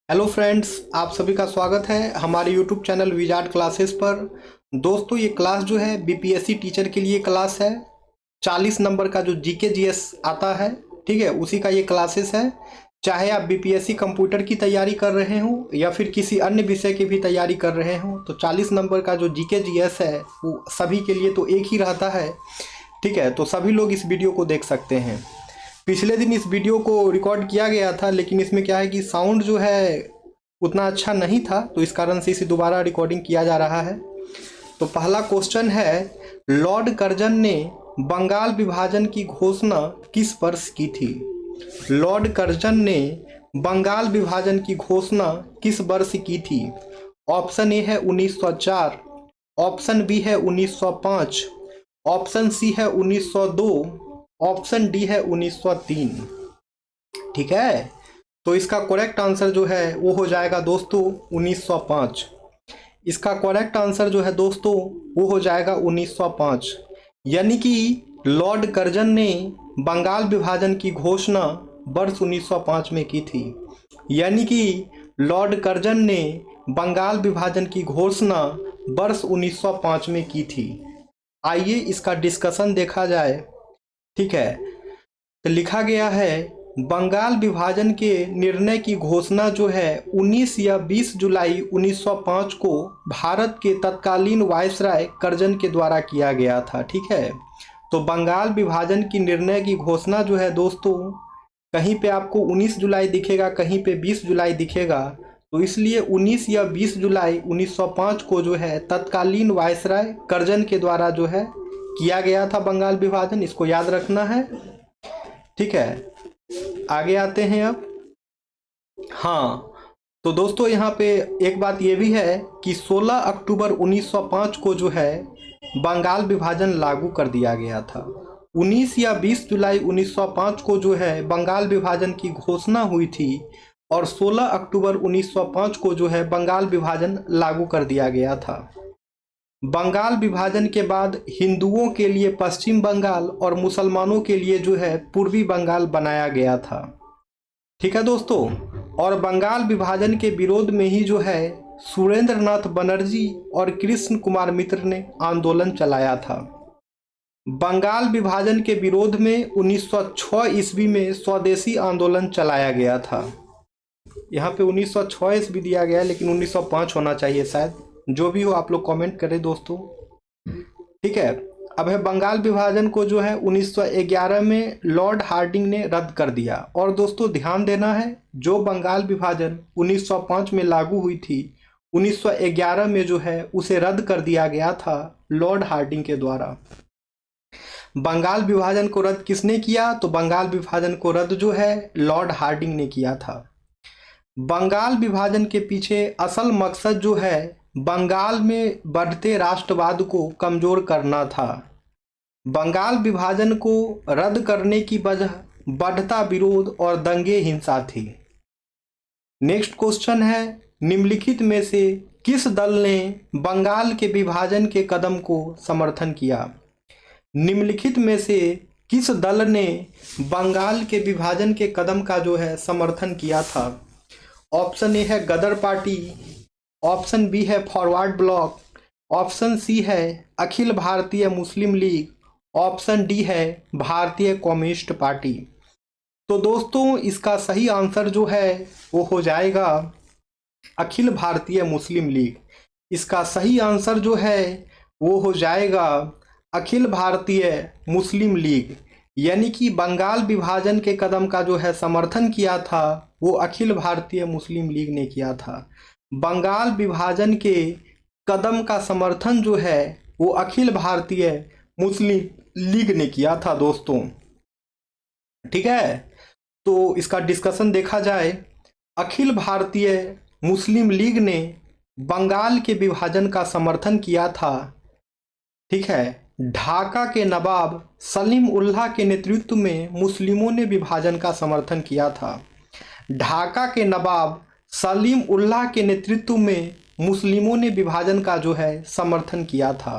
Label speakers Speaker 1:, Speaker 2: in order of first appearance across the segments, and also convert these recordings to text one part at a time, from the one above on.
Speaker 1: Hello friends, आप सभी का स्वागत है हमारे यूट्यूब चैनल विजार्ड क्लासेस पर। दोस्तों, ये क्लास जो है बीपीएससी टीचर के लिए क्लास है। 40 नंबर का जो जीके जीएस आता है, ठीक है, उसी का ये क्लासेस है। चाहे आप बीपीएससी कंप्यूटर की तैयारी कर रहे हो या फिर किसी अन्य विषय की भी तैयारी कर रहे हो, तो 40 नंबर का जो जीके जीएस है वो सभी के लिए तो एक ही रहता है। ठीक है, तो सभी लोग इस वीडियो को देख सकते हैं। पिछले दिन इस वीडियो को रिकॉर्ड किया गया था, लेकिन इसमें क्या है कि साउंड जो है उतना अच्छा नहीं था, तो इस कारण से इसे दोबारा रिकॉर्डिंग किया जा रहा है। तो पहला क्वेश्चन है, लॉर्ड कर्जन ने बंगाल विभाजन की घोषणा किस वर्ष की थी? लॉर्ड कर्जन ने बंगाल विभाजन की घोषणा किस वर्ष की थी? ऑप्शन ए है 1904, ऑप्शन बी है 1905, ऑप्शन सी है 1902, ऑप्शन डी है 1903। ठीक है, तो इसका करेक्ट आंसर जो है वो हो जाएगा दोस्तों 1905। इसका करेक्ट आंसर जो है दोस्तों वो हो जाएगा 1905। यानी कि लॉर्ड कर्जन ने बंगाल विभाजन की घोषणा वर्ष 1905 में की थी। यानी कि लॉर्ड कर्जन ने बंगाल विभाजन की घोषणा वर्ष 1905 में की थी। आइए इसका डिस्कशन देखा जाए। ठीक है, तो लिखा गया है, बंगाल विभाजन के निर्णय की घोषणा जो है 19 या 20 जुलाई 1905 को भारत के तत्कालीन वायसराय कर्जन के द्वारा किया गया था। ठीक है, तो बंगाल विभाजन की निर्णय की घोषणा जो है दोस्तों, कहीं पे आपको 19 जुलाई दिखेगा, कहीं पे 20 जुलाई दिखेगा, तो इसलिए 19 या 20 जुलाई 1905 को जो है तत्कालीन वायसराय कर्जन के द्वारा जो है किया गया था बंगाल विभाजन। इसको याद रखना है। ठीक है, आगे आते हैं अब। हाँ, तो दोस्तों यहाँ पे एक बात ये भी है कि 16 अक्टूबर 1905 को जो है बंगाल विभाजन लागू कर दिया गया था। 19 या 20 जुलाई 1905 को जो है बंगाल विभाजन की घोषणा हुई थी और 16 अक्टूबर 1905 को जो है बंगाल विभाजन लागू कर दिया गया था। बंगाल विभाजन के बाद हिंदुओं के लिए पश्चिम बंगाल और मुसलमानों के लिए जो है पूर्वी बंगाल बनाया गया था। ठीक है दोस्तों, और बंगाल विभाजन के विरोध में ही जो है सुरेंद्र नाथ बनर्जी और कृष्ण कुमार मित्र ने आंदोलन चलाया था। बंगाल विभाजन के विरोध में 1906 ईस्वी में स्वदेशी आंदोलन चलाया गया था। यहाँ पे 1906 ईस्वी दिया गया है, लेकिन 1905 होना चाहिए शायद। जो भी हो आप लोग कमेंट करें दोस्तों। ठीक है, अब है बंगाल विभाजन को जो है 1911 में लॉर्ड हार्डिंग ने रद्द कर दिया। और दोस्तों ध्यान देना है, जो बंगाल विभाजन 1905 में लागू हुई थी, 1911 में जो है उसे रद्द कर दिया गया था लॉर्ड हार्डिंग के द्वारा। बंगाल विभाजन को रद्द किसने किया? तो बंगाल विभाजन को रद्द जो है लॉर्ड हार्डिंग ने किया था। बंगाल विभाजन के पीछे असल मकसद जो है बंगाल में बढ़ते राष्ट्रवाद को कमजोर करना था। बंगाल विभाजन को रद्द करने की वजह बढ़ता विरोध और दंगे हिंसा थी। नेक्स्ट क्वेश्चन है, निम्नलिखित में से किस दल ने बंगाल के विभाजन के कदम को समर्थन किया? निम्नलिखित में से किस दल ने बंगाल के विभाजन के कदम का जो है समर्थन किया था? ऑप्शन ए है गदर पार्टी, ऑप्शन बी है फॉरवर्ड ब्लॉक, ऑप्शन सी है अखिल भारतीय मुस्लिम लीग, ऑप्शन डी है भारतीय कम्युनिस्ट पार्टी। तो दोस्तों इसका सही आंसर जो है वो हो जाएगा अखिल भारतीय मुस्लिम लीग। इसका सही आंसर जो है वो हो जाएगा अखिल भारतीय मुस्लिम लीग। यानी कि बंगाल विभाजन के कदम का जो है समर्थन किया था वो अखिल भारतीय मुस्लिम लीग ने किया था। बंगाल विभाजन के कदम का समर्थन जो है वो अखिल भारतीय मुस्लिम लीग ने किया था दोस्तों। ठीक है, तो इसका डिस्कशन देखा जाए, अखिल भारतीय मुस्लिम लीग ने बंगाल के विभाजन का समर्थन किया था। ठीक है, ढाका के नवाब सलीम उल्लाह के नेतृत्व में मुस्लिमों ने विभाजन का समर्थन किया था। ढाका के नवाब सलीम उल्लाह के नेतृत्व में मुस्लिमों ने विभाजन का जो है समर्थन किया था।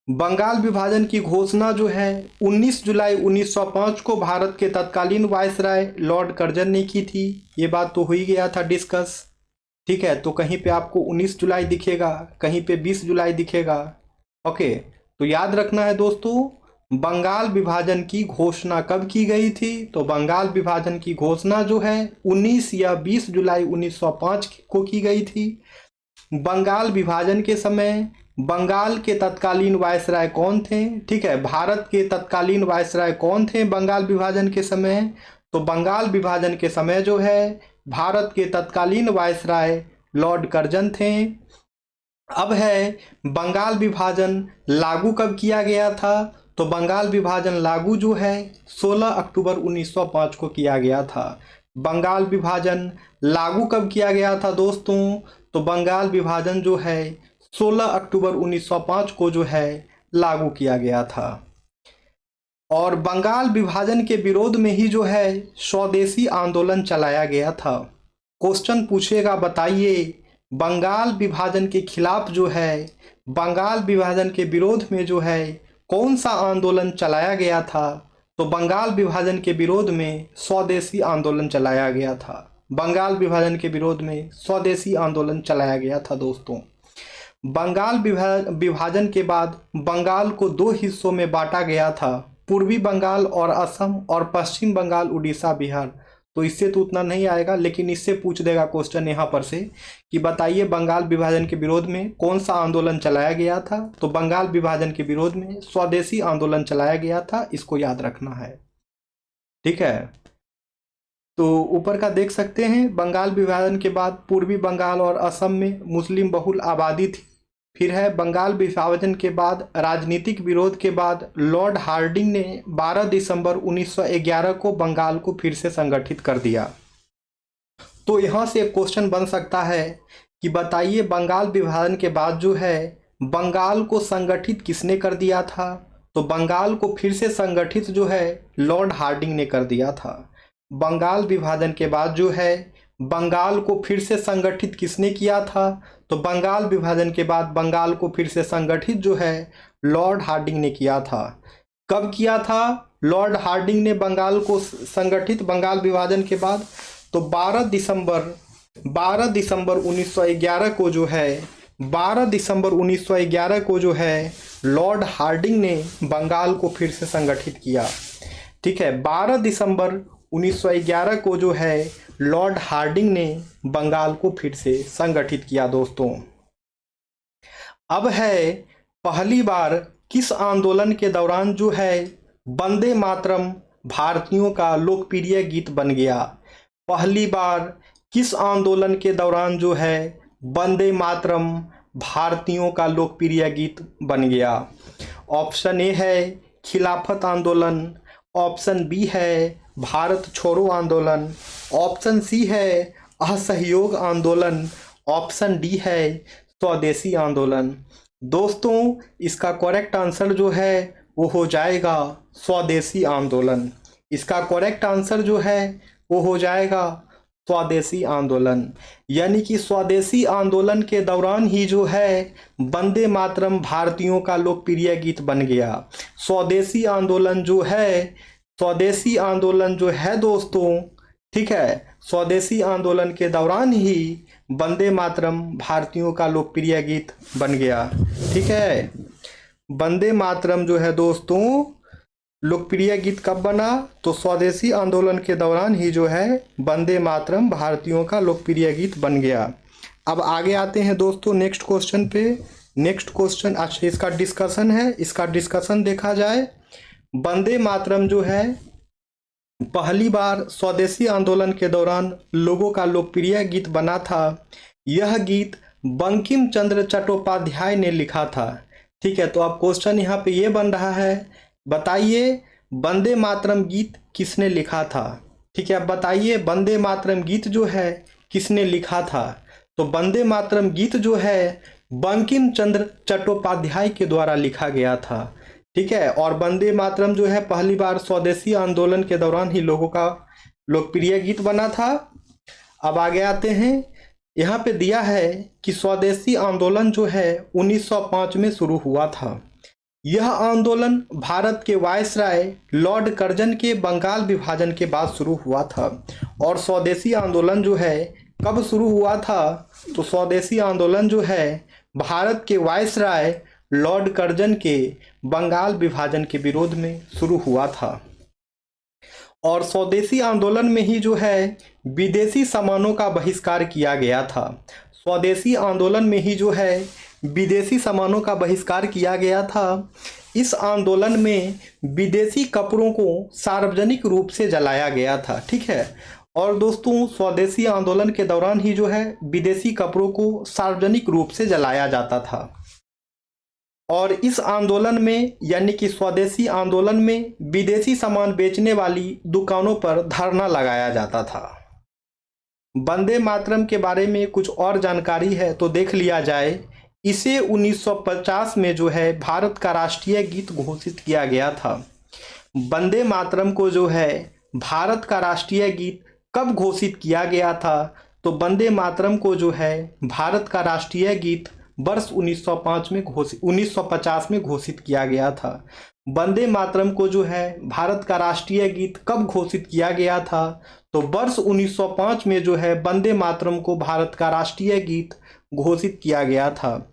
Speaker 1: बंगाल विभाजन की घोषणा जो है 19 जुलाई 1905 को भारत के तत्कालीन वायसराय लॉर्ड कर्जन ने की थी। ये बात तो हो ही गया था डिस्कस। ठीक है, तो कहीं पे आपको 19 जुलाई दिखेगा, कहीं पे 20 जुलाई दिखेगा। ओके, तो याद रखना है दोस्तों, बंगाल विभाजन की घोषणा कब की गई थी? तो बंगाल विभाजन की घोषणा जो है 19 या 20 जुलाई 1905 को की गई थी। बंगाल विभाजन के समय बंगाल के तत्कालीन वायसराय कौन थे? ठीक है, भारत के तत्कालीन वायसराय कौन थे बंगाल विभाजन के समय? तो बंगाल विभाजन के समय जो है भारत के तत्कालीन वायसराय लॉर्ड कर्जन थे। अब है बंगाल विभाजन लागू कब किया गया था? तो बंगाल विभाजन लागू जो है 16 अक्टूबर 1905 को किया गया था। बंगाल विभाजन लागू कब किया गया था दोस्तों? तो बंगाल विभाजन जो है 16 अक्टूबर 1905 को जो है लागू किया गया था। और बंगाल विभाजन के विरोध में ही जो है स्वदेशी आंदोलन चलाया गया था। क्वेश्चन पूछेगा, बताइए बंगाल विभाजन के खिलाफ जो है, बंगाल विभाजन के विरोध में जो है कौन सा आंदोलन चलाया गया था? तो बंगाल विभाजन के विरोध में स्वदेशी आंदोलन चलाया गया था। बंगाल विभाजन के विरोध में स्वदेशी आंदोलन चलाया गया था दोस्तों। बंगाल विभाजन के बाद बंगाल को दो हिस्सों में बांटा गया था, पूर्वी बंगाल और असम, और पश्चिम बंगाल, उड़ीसा, बिहार। तो इससे तो उतना नहीं आएगा, लेकिन इससे पूछ देगा क्वेश्चन यहाँ पर से कि बताइए बंगाल विभाजन के विरोध में कौन सा आंदोलन चलाया गया था? तो बंगाल विभाजन के विरोध में स्वदेशी आंदोलन चलाया गया था, इसको याद रखना है। ठीक है, तो ऊपर का देख सकते हैं, बंगाल विभाजन के बाद पूर्वी बंगाल और असम में मुस्लिम बहुल आबादी थी। फिर है बंगाल विभाजन के बाद राजनीतिक विरोध के बाद लॉर्ड हार्डिंग ने 12 दिसंबर 1911 को बंगाल को फिर से संगठित कर दिया। तो यहाँ से एक क्वेश्चन बन सकता है कि बताइए बंगाल विभाजन के बाद जो है बंगाल को संगठित किसने कर दिया था? तो बंगाल को फिर से संगठित जो है लॉर्ड हार्डिंग ने कर दिया था। बंगाल विभाजन के बाद जो है बंगाल को फिर से संगठित किसने किया था? तो बंगाल विभाजन के बाद बंगाल को फिर से संगठित जो है लॉर्ड हार्डिंग ने किया था। कब किया था लॉर्ड हार्डिंग ने बंगाल को संगठित बंगाल विभाजन के बाद? तो 12 दिसंबर 1911 को जो है 12 दिसंबर 1911 को जो है लॉर्ड हार्डिंग ने बंगाल को फिर से संगठित किया। ठीक है, 12 दिसंबर 1911 को जो है लॉर्ड हार्डिंग ने बंगाल को फिर से संगठित किया दोस्तों। अब है पहली बार किस आंदोलन के दौरान जो है वंदे मातरम भारतीयों का लोकप्रिय गीत बन गया? पहली बार किस आंदोलन के दौरान जो है वंदे मातरम भारतीयों का लोकप्रिय गीत बन गया? ऑप्शन ए है खिलाफत आंदोलन, ऑप्शन बी है भारत छोड़ो आंदोलन, ऑप्शन सी है असहयोग आंदोलन, ऑप्शन डी है स्वदेशी आंदोलन। दोस्तों इसका करेक्ट आंसर जो है वो हो जाएगा स्वदेशी आंदोलन। इसका करेक्ट आंसर जो है वो हो जाएगा स्वदेशी आंदोलन। यानी कि स्वदेशी आंदोलन के दौरान ही जो है वंदे मातरम भारतीयों का लोकप्रिय गीत बन गया। स्वदेशी आंदोलन जो है दोस्तों, ठीक है, स्वदेशी आंदोलन के दौरान ही वंदे मातरम भारतीयों का लोकप्रिय गीत बन गया। ठीक है, वंदे मातरम जो है दोस्तों लोकप्रिय गीत कब बना? तो स्वदेशी आंदोलन के दौरान ही जो है वंदे मातरम भारतीयों का लोकप्रिय गीत बन गया। अब आगे आते हैं दोस्तों नेक्स्ट क्वेश्चन पे। नेक्स्ट क्वेश्चन, अच्छा इसका डिस्कशन है, इसका डिस्कशन देखा जाए। वंदे मातरम जो है पहली बार स्वदेशी आंदोलन के दौरान लोगों का लोकप्रिय गीत बना था। यह गीत बंकिम चंद्र चट्टोपाध्याय ने लिखा था। ठीक है, तो अब क्वेश्चन यहाँ पे ये बन रहा है, बताइए वंदे मातरम गीत किसने लिखा था? ठीक है, अब बताइए वंदे मातरम गीत जो है किसने लिखा था? तो वंदे मातरम गीत जो है बंकिम चंद्र चट्टोपाध्याय के द्वारा लिखा गया था। ठीक है, और वंदे मातरम जो है पहली बार स्वदेशी आंदोलन के दौरान ही लोगों का लोकप्रिय गीत बना था। अब आगे आते हैं, यहाँ पे दिया है कि स्वदेशी आंदोलन जो है 1905 में शुरू हुआ था। यह आंदोलन भारत के वायसराय लॉर्ड कर्जन के बंगाल विभाजन के बाद शुरू हुआ था। और स्वदेशी आंदोलन जो है कब शुरू हुआ था, तो स्वदेशी आंदोलन जो है भारत के वायसराय लॉर्ड कर्जन के बंगाल विभाजन के विरोध में शुरू हुआ था। और स्वदेशी आंदोलन में ही जो है विदेशी सामानों का बहिष्कार किया गया था। स्वदेशी आंदोलन में ही जो है विदेशी सामानों का बहिष्कार किया गया था। इस आंदोलन में विदेशी कपड़ों को सार्वजनिक रूप से जलाया गया था। ठीक है, और दोस्तों स्वदेशी आंदोलन के दौरान ही जो है विदेशी कपड़ों को सार्वजनिक रूप से जलाया जाता था। और इस आंदोलन में यानी कि स्वदेशी आंदोलन में विदेशी सामान बेचने वाली दुकानों पर धरना लगाया जाता था। वंदे मातरम के बारे में कुछ और जानकारी है तो देख लिया जाए। इसे 1950 में जो है भारत का राष्ट्रीय गीत घोषित किया गया था। वंदे मातरम को जो है भारत का राष्ट्रीय गीत कब घोषित किया गया था, तो वंदे मातरम को जो है भारत का राष्ट्रीय गीत वर्ष 1950 में घोषित किया गया था। वंदे मातरम को जो है भारत का राष्ट्रीय गीत कब घोषित किया गया था, तो वर्ष 1905 में जो है वंदे मातरम को भारत का राष्ट्रीय गीत घोषित किया गया था।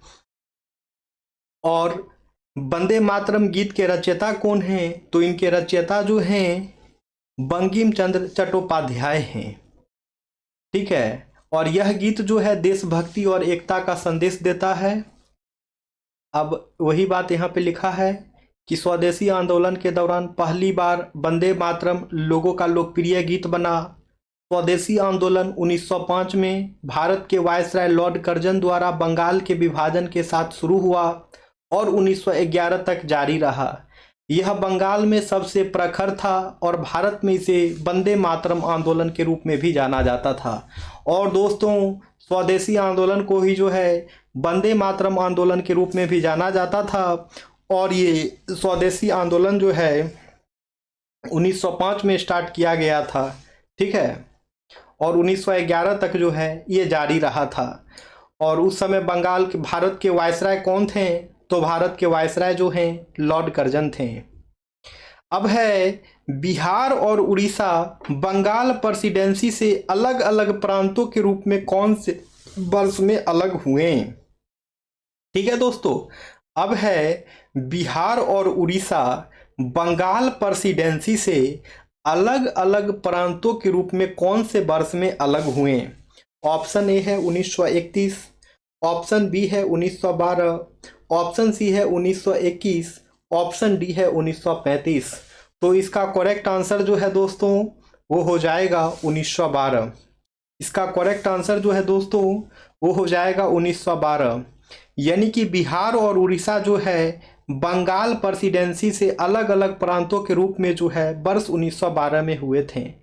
Speaker 1: और वंदे मातरम गीत के रचयिता कौन हैं, तो इनके रचयिता जो हैं बंकिम चंद्र चट्टोपाध्याय हैं। ठीक है, और यह गीत जो है देशभक्ति और एकता का संदेश देता है। अब वही बात यहाँ पे लिखा है कि स्वदेशी आंदोलन के दौरान पहली बार वंदे मातरम लोगों का लोकप्रिय गीत बना। स्वदेशी आंदोलन 1905 में भारत के वायसराय लॉर्ड कर्जन द्वारा बंगाल के विभाजन के साथ शुरू हुआ और 1911 तक जारी रहा। यह बंगाल में सबसे प्रखर था और भारत में इसे वंदे मातरम आंदोलन के रूप में भी जाना जाता था। और दोस्तों स्वदेशी आंदोलन को ही जो है वंदे मातरम आंदोलन के रूप में भी जाना जाता था। और ये स्वदेशी आंदोलन जो है 1905 में स्टार्ट किया गया था। ठीक है, और 1911 तक जो है ये जारी रहा था। और उस समय बंगाल के भारत के वायसराय कौन थे, तो भारत के वायसराय जो हैं लॉर्ड कर्जन थे। अब है बिहार और उड़ीसा बंगाल प्रेसिडेंसी से अलग अलग प्रांतों के रूप में कौन से वर्ष में अलग हुए। ठीक है दोस्तों, अब है बिहार और उड़ीसा बंगाल प्रेसिडेंसी से अलग अलग प्रांतों के रूप में कौन से वर्ष में अलग हुए। ऑप्शन ए है 1931, ऑप्शन बी है 1912, ऑप्शन सी है 1921, ऑप्शन डी है 1935। तो इसका करेक्ट आंसर जो है दोस्तों वो हो जाएगा 1912। इसका करेक्ट आंसर जो है दोस्तों वो हो जाएगा 1912। यानी कि बिहार और उड़ीसा जो है बंगाल प्रेसिडेंसी से अलग अलग प्रांतों के रूप में जो है वर्ष 1912 में हुए थे।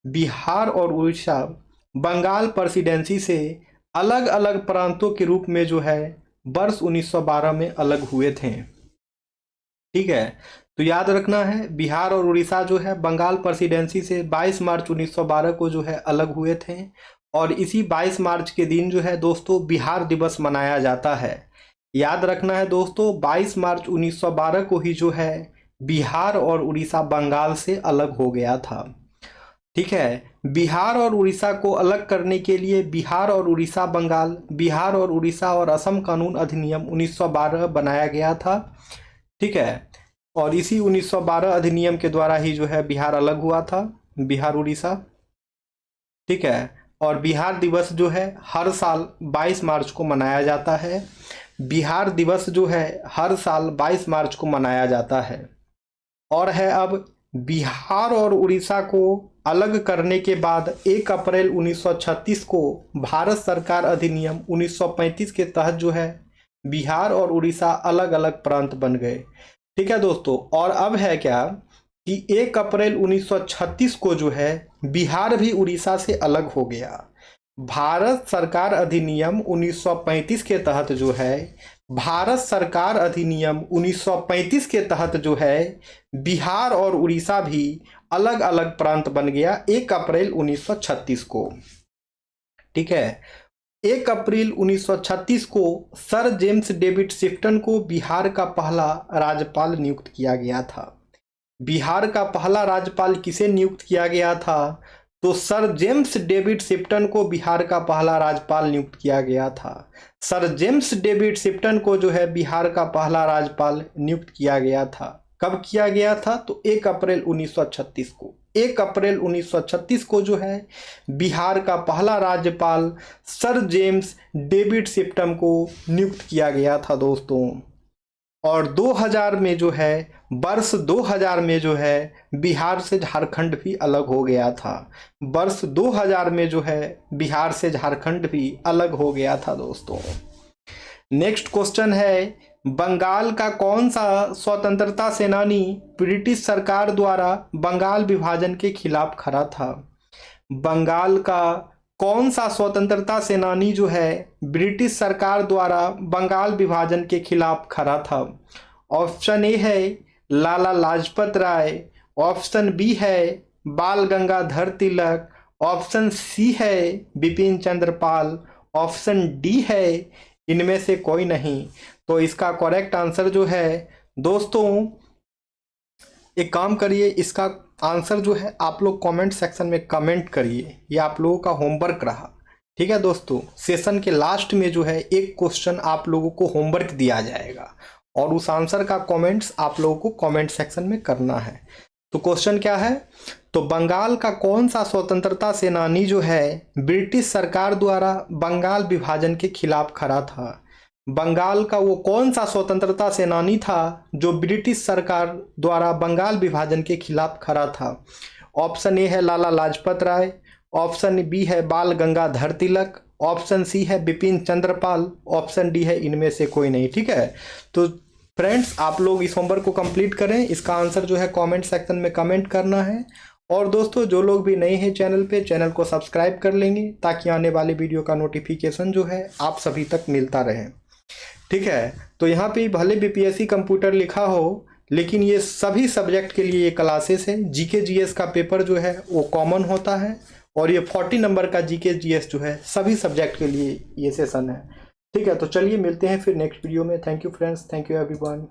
Speaker 1: बिहार और उड़ीसा बंगाल प्रेसिडेंसी से अलग अलग प्रांतों के रूप में जो है वर्ष 1912 में अलग हुए थे। ठीक है, तो याद रखना है बिहार और उड़ीसा जो है बंगाल प्रेसिडेंसी से 22 मार्च 1912 को जो है अलग हुए थे। और इसी 22 मार्च के दिन जो है दोस्तों बिहार दिवस मनाया जाता है। याद रखना है दोस्तों 22 मार्च 1912 को ही जो है बिहार और उड़ीसा बंगाल से अलग हो गया था। ठीक है, बिहार और उड़ीसा को अलग करने के लिए बिहार और उड़ीसा बंगाल, बिहार और उड़ीसा और असम कानून अधिनियम 1912 बनाया गया था। ठीक है, और इसी 1912 अधिनियम के द्वारा ही जो है बिहार अलग हुआ था, बिहार उड़ीसा। ठीक है, और बिहार दिवस जो है हर साल 22 मार्च को मनाया जाता है। बिहार दिवस जो है हर साल 22 मार्च को मनाया जाता है। और है अब बिहार और उड़ीसा को अलग करने के बाद 1 अप्रैल 1936 को भारत सरकार अधिनियम 1935 के तहत जो है बिहार और उड़ीसा अलग अलग प्रांत बन गए। ठीक है दोस्तों, और अब है क्या कि 1 अप्रैल 1936 को जो है बिहार भी उड़ीसा से अलग हो गया। भारत सरकार अधिनियम 1935 के तहत जो है भारत सरकार अधिनियम 1935 के तहत जो है बिहार और उड़ीसा भी अलग अलग प्रांत बन गया 1 अप्रैल 1936 को। ठीक है, 1 अप्रैल 1936 को सर जेम्स डेविड शिफ्टन को बिहार का पहला राज्यपाल नियुक्त किया गया था। बिहार का पहला राज्यपाल किसे नियुक्त किया गया था? तो सर जेम्स डेविड शिफ्टन को बिहार का पहला राज्यपाल नियुक्त किया गया था। सर जेम्स डेविड शिफ्टन को जो है बिहार का पहला राज्यपाल नियुक्त किया गया था। कब किया गया था? तो 1 अप्रैल 1936 को। 1 अप्रैल 1936 को जो है बिहार का पहला राज्यपाल सर जेम्स डेविड शिफ्टन को नियुक्त किया गया था दोस्तों। और 2000 में जो है, वर्ष 2000 में जो है बिहार से झारखंड भी अलग हो गया था। वर्ष 2000 में जो है बिहार से झारखंड भी अलग हो गया था दोस्तों। नेक्स्ट क्वेश्चन है, बंगाल का कौन सा स्वतंत्रता सेनानी ब्रिटिश सरकार द्वारा बंगाल विभाजन के खिलाफ खड़ा था? बंगाल का कौन सा स्वतंत्रता सेनानी जो है ब्रिटिश सरकार द्वारा बंगाल विभाजन के खिलाफ खड़ा था? ऑप्शन ए है लाला लाजपत राय, ऑप्शन बी है बाल गंगाधर तिलक, ऑप्शन सी है बिपिन चंद्र पाल, ऑप्शन डी है इनमें से कोई नहीं। तो इसका करेक्ट आंसर जो है दोस्तों, एक काम करिए, इसका आंसर जो है आप लोग कमेंट सेक्शन में कमेंट करिए। ये आप लोगों का होमवर्क रहा, ठीक है दोस्तों। सेशन के लास्ट में जो है एक क्वेश्चन आप लोगों को होमवर्क दिया जाएगा और उस आंसर का कमेंट्स आप लोगों को कमेंट सेक्शन में करना है। तो क्वेश्चन क्या है? तो बंगाल का कौन सा स्वतंत्रता सेनानी जो है ब्रिटिश सरकार द्वारा बंगाल विभाजन के खिलाफ खड़ा था? बंगाल का वो कौन सा स्वतंत्रता सेनानी था जो ब्रिटिश सरकार द्वारा बंगाल विभाजन के खिलाफ खड़ा था? ऑप्शन ए है लाला लाजपत राय, ऑप्शन बी है बाल गंगाधर तिलक, ऑप्शन सी है बिपिन चंद्र पाल, ऑप्शन डी है इनमें से कोई नहीं। ठीक है, तो फ्रेंड्स आप लोग इस होमवर्क को कंप्लीट करें। इसका आंसर जो है कमेंट सेक्शन में कमेंट करना है। और दोस्तों जो लोग भी नए हैं चैनल पे, चैनल को सब्सक्राइब कर लेंगे ताकि आने वाले वीडियो का नोटिफिकेशन जो है आप सभी तक मिलता रहे। ठीक है, तो यहाँ पे भले बीपीएससी कंप्यूटर लिखा हो लेकिन ये सभी सब्जेक्ट के लिए ये क्लासेस है। जीके जीएस का पेपर जो है वो कॉमन होता है और ये 40 नंबर का जीके जीएस जो है सभी सब्जेक्ट के लिए ये सेशन है। ठीक है, तो चलिए मिलते हैं फिर नेक्स्ट वीडियो में। Thank you friends, thank you everyone.